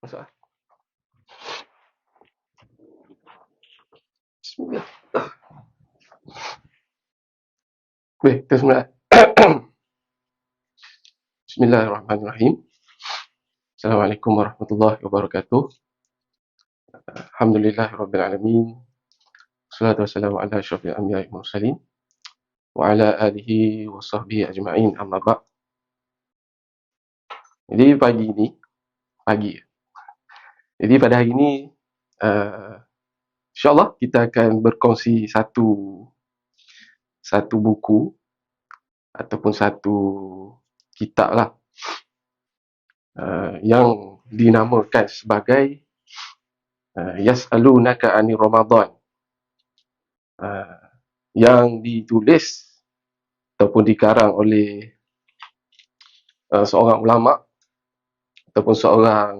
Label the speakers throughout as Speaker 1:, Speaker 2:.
Speaker 1: Masuk. Bismillah. Baik, kita semula. Bismillahirrahmanirrahim. Assalamualaikum warahmatullahi wabarakatuh. Alhamdulillahirabbil alamin. Wassalatu wassalamu ala asyrafil anbiya'i wal mursalin wa ala alihi wa sahbihi ajma'in. Amma ba'd. Jadi pagi. Jadi pada hari ini insya-Allah kita akan berkongsi satu buku ataupun satu kitab lah yang dinamakan sebagai Yas'alunaka 'anil Ramadan, yang ditulis ataupun dikarang oleh seorang ulama ataupun seorang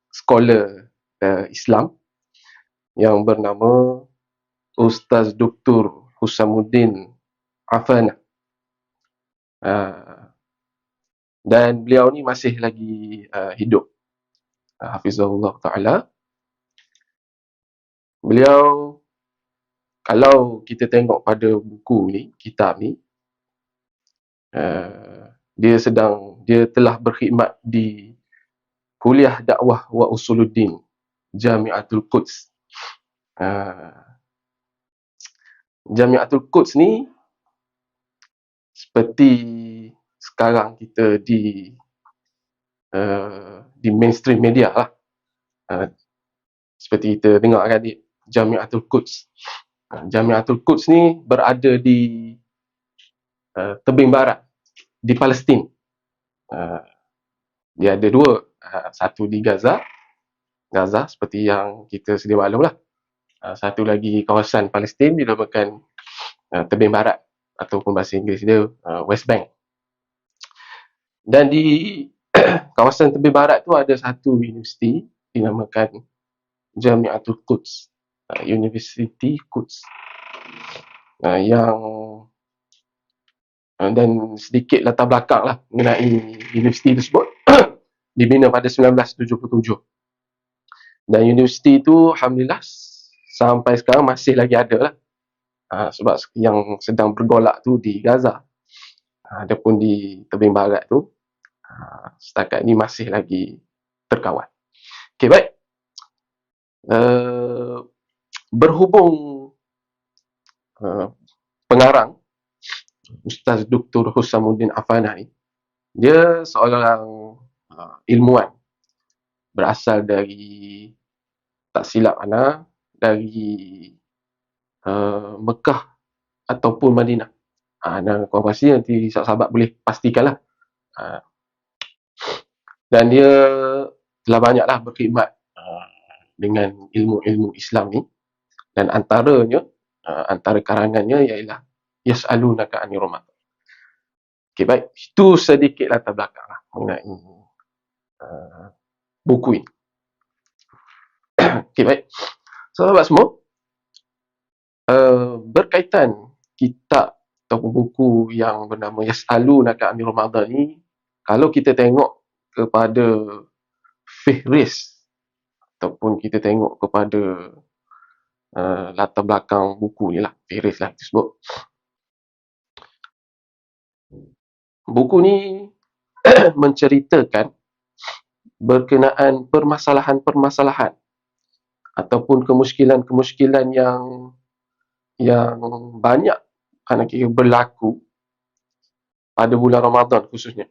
Speaker 1: scholar Islam yang bernama Ustaz Dr. Husamuddin Affan. Dan beliau ni masih lagi hidup, hafizahullah ta'ala. Beliau, kalau kita tengok pada buku ni, kitab ni, dia telah berkhidmat di Kuliah Dakwah wa Usuluddin Jami'atul Quds. Jami'atul Quds ni seperti sekarang kita di mainstream media lah. Seperti kita dengar kan, Jami'atul Quds. Jami'atul Quds ni berada di tebing barat di Palestin. Dia ada dua, satu di Gaza seperti yang kita sedia maklum lah. Satu lagi kawasan Palestin dinamakan tebing barat ataupun bahasa Inggeris dia West Bank. Dan di kawasan tebing barat tu ada satu universiti dinamakan Jami'atul Quds, University Quds, yang dan sedikit latar belakang lah mengenai universiti tersebut. Dibina pada 1977. Dan universiti itu alhamdulillah sampai sekarang masih lagi ada lah. Sebab yang sedang bergolak tu di Gaza, adapun di tebing barat tu setakat ni masih lagi terkawal. Okey, baik. Berhubung pengarang Ustaz Dr. Husamuddin Affan ni, dia seorang ilmuwan berasal dari, tak silap ana, dari Mekah ataupun Madinah. Dan korang pasti nanti sahabat-sahabat boleh pastikanlah. Dan dia telah banyaklah berkhidmat dengan ilmu-ilmu Islam ni, dan antara karangannya ialah Yas'alunaka 'anil Ramadan. Okey, baik. Itu sedikit latar belakang lah mengenai buku ini. Okey, baik. Sahabat semua, berkaitan kitab ataupun buku yang bernama Yas'alunaka 'anil Ramadan ni, kalau kita tengok kepada fihris ataupun kita tengok kepada latar belakang buku ni lah, fihris lah kita sebut. Buku ni menceritakan berkenaan permasalahan-permasalahan ataupun kemusykilan-kemusykilan yang banyak berlaku pada bulan Ramadan khususnya.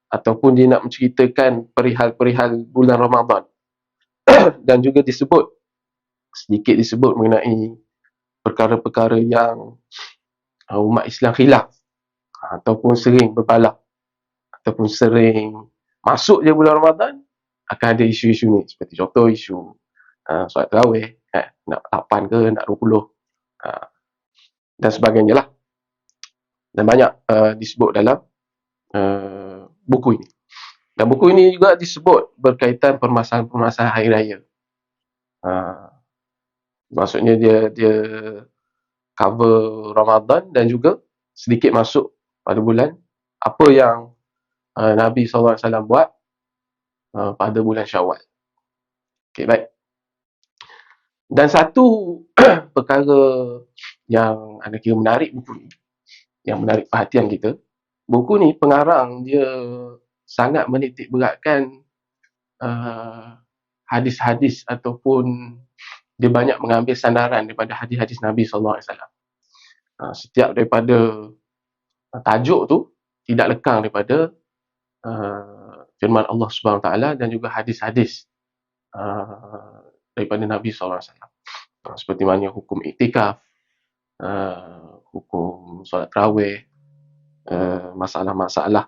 Speaker 1: Ataupun dia nak menceritakan perihal-perihal bulan Ramadan. Dan juga sedikit disebut mengenai perkara-perkara yang umat Islam khilaf ataupun sering berbalak ataupun sering masuk je bulan Ramadan akan ada isu-isu ni, seperti contoh isu solat tarawih, nak 8 ke nak 20, dan sebagainya lah. Dan banyak disebut dalam buku ini. Dan buku ini juga disebut berkaitan permasalahan-permasalahan hari raya. Maksudnya dia cover Ramadan dan juga sedikit masuk pada bulan apa yang Nabi SAW buat pada bulan Syawal. Okey, baik. Dan satu perkara yang anda kira menarik buku ni, yang menarik perhatian kita, buku ni pengarang dia sangat menitik beratkan hadis-hadis ataupun dia banyak mengambil sandaran daripada hadis-hadis Nabi SAW. Setiap daripada tajuk tu tidak lekang daripada firman Allah Subhanahu Taala dan juga hadis-hadis daripada Nabi SAW. Seperti mana hukum iktikaf, hukum solat tarawih, masalah-masalah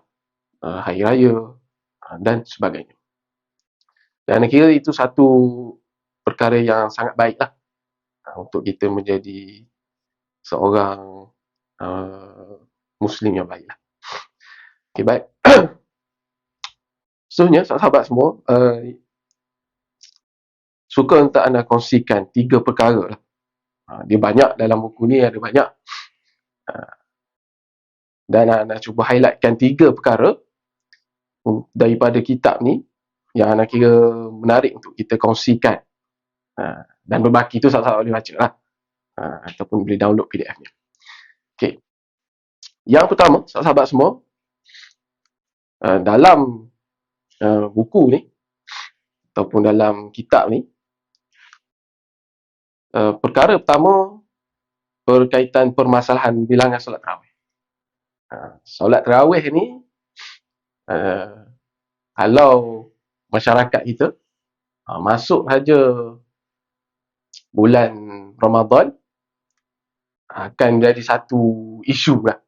Speaker 1: hari raya dan sebagainya. Dan saya kira itu satu perkara yang sangat baiklah untuk kita menjadi seorang Muslim yang baiklah. Okay, baik. Seterusnya, sahabat semua, suka untuk anda kongsikan 3 perkara lah. Dia banyak dalam buku ni, ada banyak. Dan anda cuba highlightkan 3 perkara daripada kitab ni yang anda kira menarik untuk kita kongsikan. Dan berbaki tu sahabat-sahabat boleh baca lah. Ataupun boleh download PDF-nya. Okay. Yang pertama, sahabat semua, dalam buku ni ataupun dalam kitab ni, perkara pertama berkaitan permasalahan bilangan solat tarawih. Solat tarawih ni, kalau masyarakat kita masuk saja bulan Ramadan, akan jadi satu isu lah.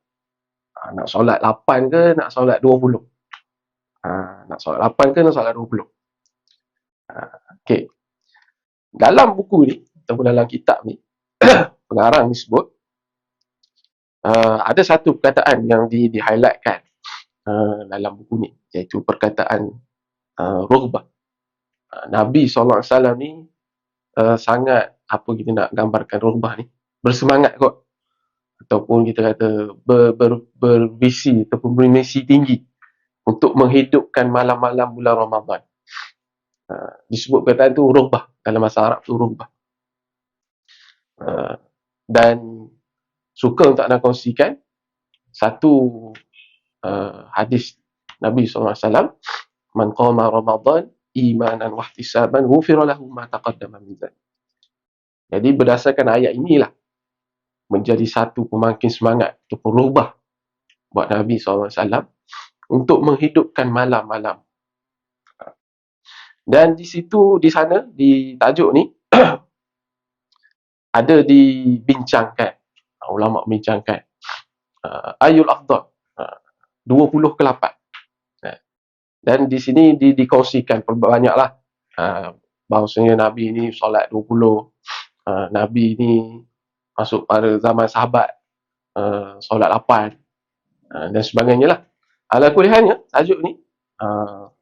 Speaker 1: Nak solat 8 ke nak solat 20? Nak solat 8 ke nak solat 20? Okay. Dalam buku ni ataupun dalam kitab ni, pengarang ni sebut ada satu perkataan yang di-highlightkan dalam buku ni, iaitu perkataan rughbah. Nabi SAW ni sangat, apa kita nak gambarkan rughbah ni, bersemangat kot, ataupun kita kata bervisi ataupun bermisi tinggi untuk menghidupkan malam-malam bulan Ramadan. Disebut perkataan tu rughbah, dalam bahasa Arab tu rughbah. Dan suka untuk anda kongsikan satu hadis Nabi SAW, man qama Ramadan imanan wahtisaban ghufira lahu ma taqaddama min dhanbi. Jadi berdasarkan ayat inilah menjadi satu pemangkin semangat ataupun rughbah buat Nabi SAW untuk menghidupkan malam-malam. Dan di situ, di sana, di tajuk ni ada dibincangkan, ulama bincangkan ayul afdal, 20 ke 8. Dan di sini dikongsikan banyaklah, bahawasanya Nabi ni solat 20, Nabi ni masuk pada zaman sahabat solat 8, dan sebagainya lah. Ala kulihannya, tajuk ni,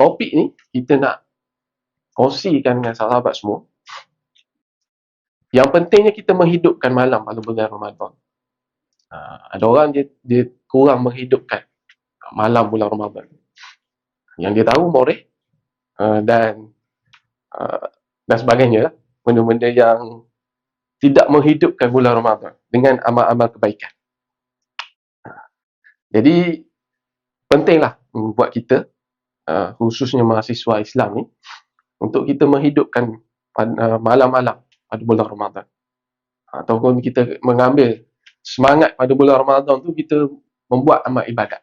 Speaker 1: topik ni kita nak kongsikan dengan sahabat semua. Yang pentingnya kita menghidupkan malam pada bulan Ramadan. Ada orang dia kurang menghidupkan malam bulan Ramadan. Yang dia tahu moreh dan sebagainya lah. Benda-benda yang tidak menghidupkan bulan Ramadan dengan amal-amal kebaikan. Jadi pentinglah buat kita, khususnya mahasiswa Islam ni, untuk kita menghidupkan malam-malam pada bulan Ramadan. Ataupun kita mengambil semangat pada bulan Ramadan tu, kita membuat amal ibadat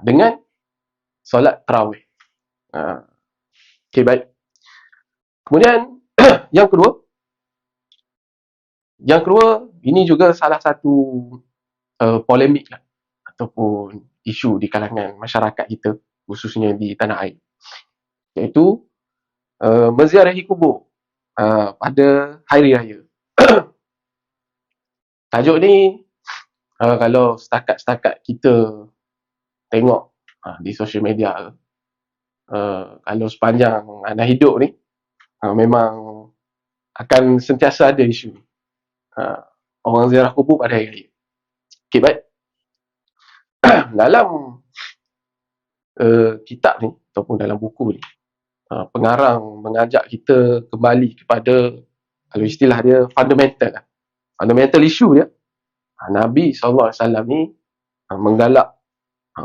Speaker 1: dengan solat tarawih. Okay, baik. Kemudian yang kedua, ini juga salah satu polemik lah, ataupun isu di kalangan masyarakat kita, khususnya di tanah air, iaitu menziarahi kubur pada hari raya. Tajuk ni, kalau setakat kita tengok di sosial media, kalau sepanjang anda hidup ni, memang akan sentiasa ada isu ni. Orang ziarah kubur pada hari raya. Okay, baik. Dalam kitab ni, ataupun dalam buku ni, pengarang mengajak kita kembali kepada, kalau istilah dia, fundamental lah. Fundamental issue dia. Nabi SAW ni menggalak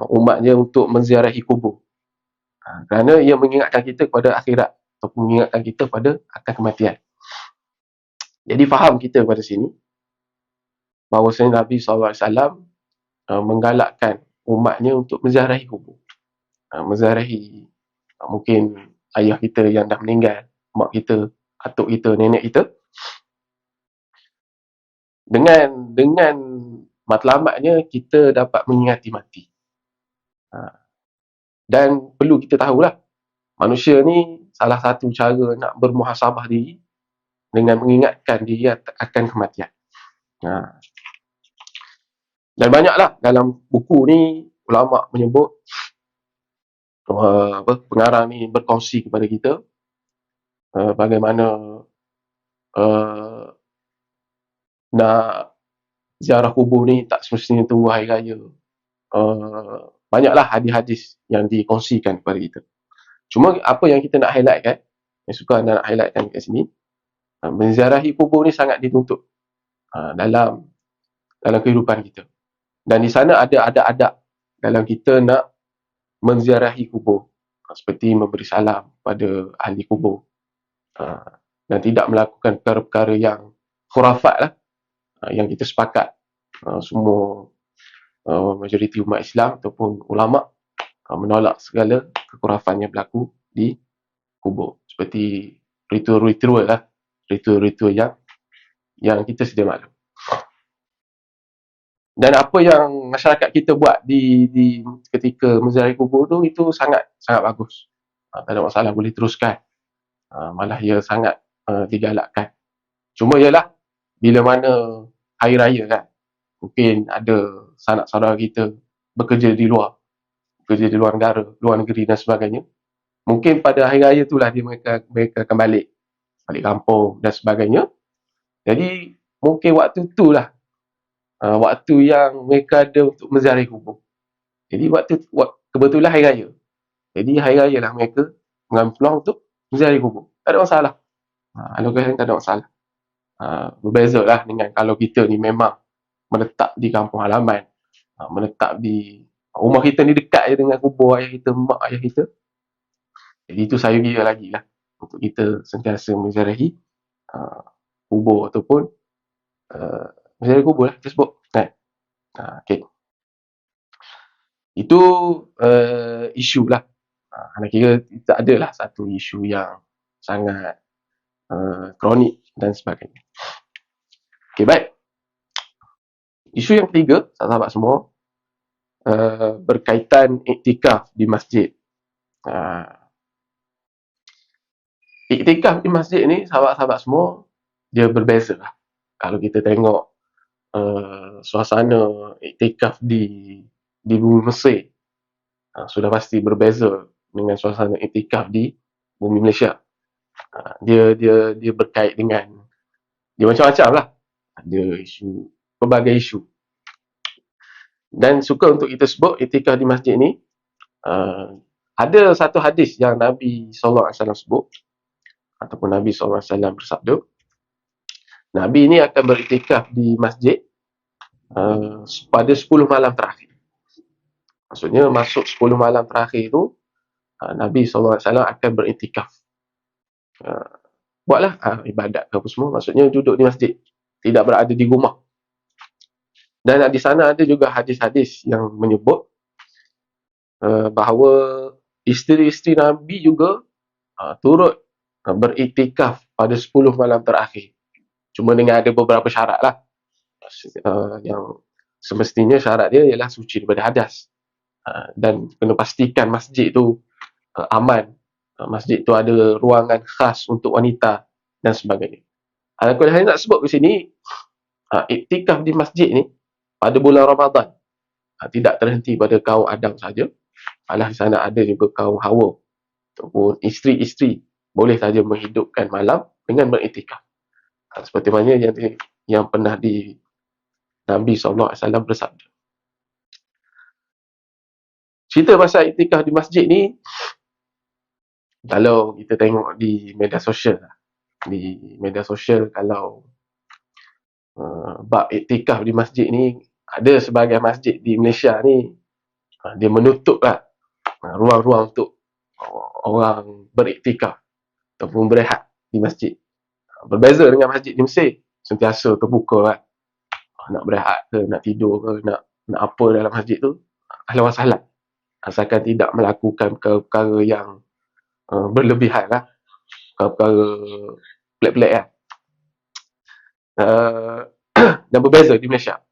Speaker 1: umatnya untuk menziarahi kubur. Kerana ia mengingatkan kita kepada akhirat ataupun mengingatkan kita pada akan kematian. Jadi faham kita pada sini bahawasanya Nabi SAW menggalakkan umatnya untuk menziarahi kubur. Menziarahi mungkin ayah kita yang dah meninggal, mak kita, atuk kita, nenek kita. Dengan matlamatnya kita dapat mengingati mati. Dan perlu kita tahulah, manusia ni salah satu cara nak bermuhasabah diri dengan mengingatkan diri akan kematian. Dan banyaklah dalam buku ni ulama menyebut, pengarang ni berkongsi kepada kita bagaimana nak ziarah kubur ni tak semestinya tunggu hari raya. Banyaklah hadis-hadis yang dikongsikan kepada kita. Cuma apa yang kita nak highlightkan, yang suka nak highlightkan kat sini, menziarahi kubur ni sangat dituntut dalam kehidupan kita. Dan di sana ada adab dalam kita nak menziarahi kubur, seperti memberi salam pada ahli kubur, dan tidak melakukan perkara-perkara yang khurafat lah, yang kita sepakat semua majoriti umat Islam ataupun ulama menolak segala kekhurafan yang berlaku di kubur, seperti ritual-ritual lah, ritual-ritual yang kita sedia maklum. Dan apa yang masyarakat kita buat di ketika menziarahi kubur tu, itu sangat bagus. Tak ada masalah, boleh teruskan. Malah ia sangat digalakkan. Cuma ialah bila mana hari raya kan, mungkin ada sanak saudara kita bekerja di luar negara, luar negeri dan sebagainya. Mungkin pada hari raya itulah mereka akan balik kampung dan sebagainya. Jadi mungkin waktu itulah waktu yang mereka ada untuk menziarahi kubur. Jadi kebetulan hari raya. Jadi hari raya lah mereka mengambil peluang untuk menziarahi kubur. Tak ada masalah. Tak ada masalah. Berbeza lah dengan kalau kita ni memang menetap di kampung halaman, menetap di rumah kita ni dekat je dengan kubur ayah kita, mak ayah kita. Jadi itu saya kira lagi lah untuk kita sentiasa menziarahi kubur ataupun menziarahi kubur lah kita sebut kan. Okay. Itu isu lah. Anak kira tak adalah satu isu yang sangat kronik dan sebagainya. Okay, baik. Isu yang ketiga, sahabat semua, berkaitan iktikaf di masjid. Iktikaf di masjid ni, sahabat-sahabat semua, dia berbeza lah. Kalau kita tengok suasana iktikaf di bumi Mesir, sudah pasti berbeza dengan suasana iktikaf di bumi Malaysia. Dia berkait dengan, dia macam-macam lah. Ada isu, pelbagai isu. Dan suka untuk kita sebut iktikaf di masjid ni, ada satu hadis yang Nabi SAW sebut, ataupun Nabi SAW bersabda, Nabi ni akan beriktikaf di masjid pada 10 malam terakhir. Maksudnya masuk 10 malam terakhir tu, Nabi SAW akan beriktikaf. Buatlah ibadat ke apa semua, maksudnya duduk di masjid, tidak berada di rumah. Dan di sana ada juga hadis-hadis yang menyebut bahawa isteri-isteri Nabi juga turut beriktikaf pada 10 malam terakhir. Cuma dengan ada beberapa syarat lah. Yang semestinya syarat dia ialah suci daripada hadas. Dan kena pastikan masjid tu aman. Masjid tu ada ruangan khas untuk wanita dan sebagainya. Kalau saya nak sebut ke sini, iktikaf di masjid ni pada bulan Ramadan tidak terhenti pada kaum Adam saja. Malah di sana ada juga kaum Hawa ataupun isteri-isteri boleh saja menghidupkan malam dengan beriktikaf. Seperti mana yang pernah Nabi SAW bersabda. Cerita pasal iktikaf di masjid ni Kalau kita tengok di media sosial, kalau bab iktikaf di masjid ni, ada sebahagian masjid di Malaysia ni dia menutup lah ruang-ruang untuk orang beriktikaf ataupun berehat di masjid. Berbeza dengan masjid di Mesir, sentiasa terbuka lah. Nak berehat ke, nak tidur ke, nak apa dalam masjid tu, ahlan wa sahlan. Asalkan tidak melakukan perkara yang berlebihan lah, perkara pelik-pelik lah. Uh, dan berbeza di Malaysia.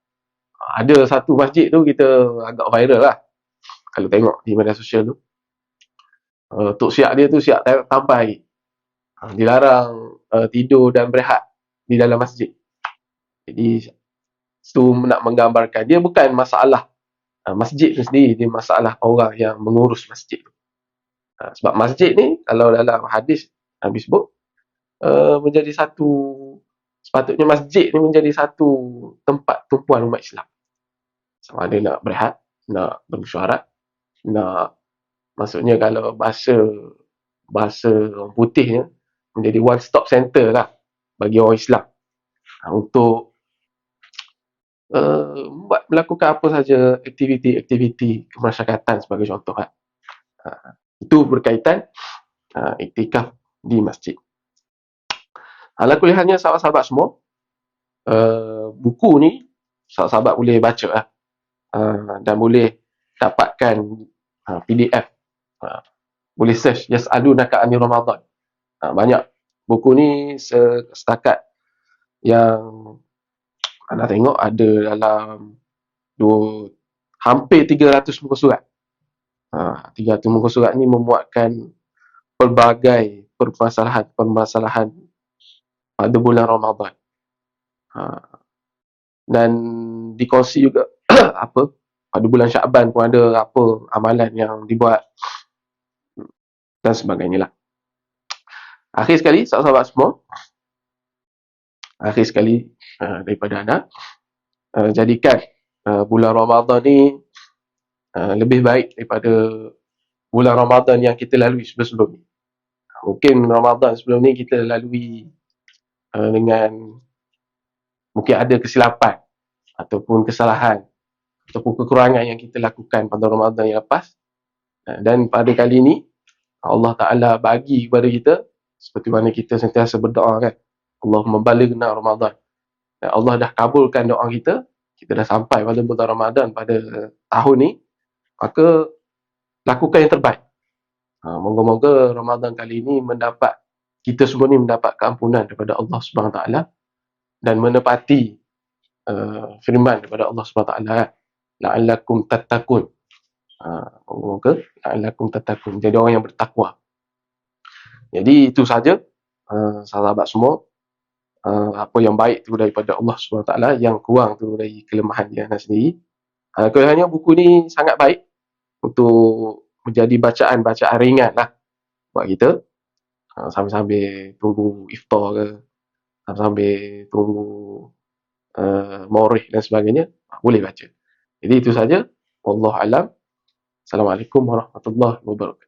Speaker 1: Ada satu masjid tu kita agak viral lah kalau tengok di media sosial tu. Tok Syiah dia tu Syiah tampai. Dilarang tidur dan berehat di dalam masjid. Jadi itu nak menggambarkan dia bukan masalah masjid tu sendiri, dia masalah orang yang mengurus masjid tu. Sebab masjid ni kalau dalam hadis Nabi sebut menjadi satu, sepatutnya masjid ni menjadi satu tempat tumpuan umat Islam. Sama ada nak berehat, nak bermesyuarat, nak, maksudnya kalau bahasa orang putihnya, menjadi one stop center lah bagi orang Islam untuk melakukan apa saja aktiviti-aktiviti kemasyarakatan sebagai contoh lah. Itu berkaitan iktikaf di masjid. Ala kuliahnya sahabat-sahabat semua, buku ni sahabat-sahabat boleh baca lah, dan boleh dapatkan PDF. Boleh search Yas'alunaka 'anil Ramadan. Banyak buku ni setakat yang anda tengok ada dalam hampir 300 muka surat. 300 muka surat ni memuatkan pelbagai permasalahan pada bulan Ramadan. Dan dikongsi juga apa pada bulan Syaban pun ada apa amalan yang dibuat dan sebagainya lah. Akhir sekali, sahabat-sahabat semua, daripada anda, jadikan bulan Ramadan ni lebih baik daripada bulan Ramadan yang kita lalui sebelum ni. Mungkin Ramadan sebelum ni kita lalui dengan mungkin ada kesilapan ataupun kesalahan ataupun kekurangan yang kita lakukan pada Ramadan yang lepas, dan pada kali ini Allah Ta'ala bagi kepada kita seperti mana kita sentiasa berdoa kan, Allahumma balighna Ramadan, dan Allah dah kabulkan doa kita dah sampai pada bulan Ramadan pada tahun ni, maka lakukan yang terbaik. Moga-moga Ramadan kali ini kita semua ni mendapat keampunan daripada Allah Subhanahu Wa Taala dan menepati firman daripada Allah Subhanahu Wa Taala, la'allakum tattaqun. Moga-moga la'allakum tattaqun, jadi orang yang bertakwa. Jadi itu saja sahabat semua, apa yang baik tu daripada Allah Subhanahu Wa Taala, yang kurang tu dari kelemahan dia sendiri. Kelebihannya buku ni sangat baik untuk menjadi bacaan ringan lah buat kita, sambil-sambil tunggu iftar ke, sambil tunggu morih dan sebagainya, boleh baca. Jadi itu saja. Wallahu alam. Assalamualaikum warahmatullahi wabarakatuh.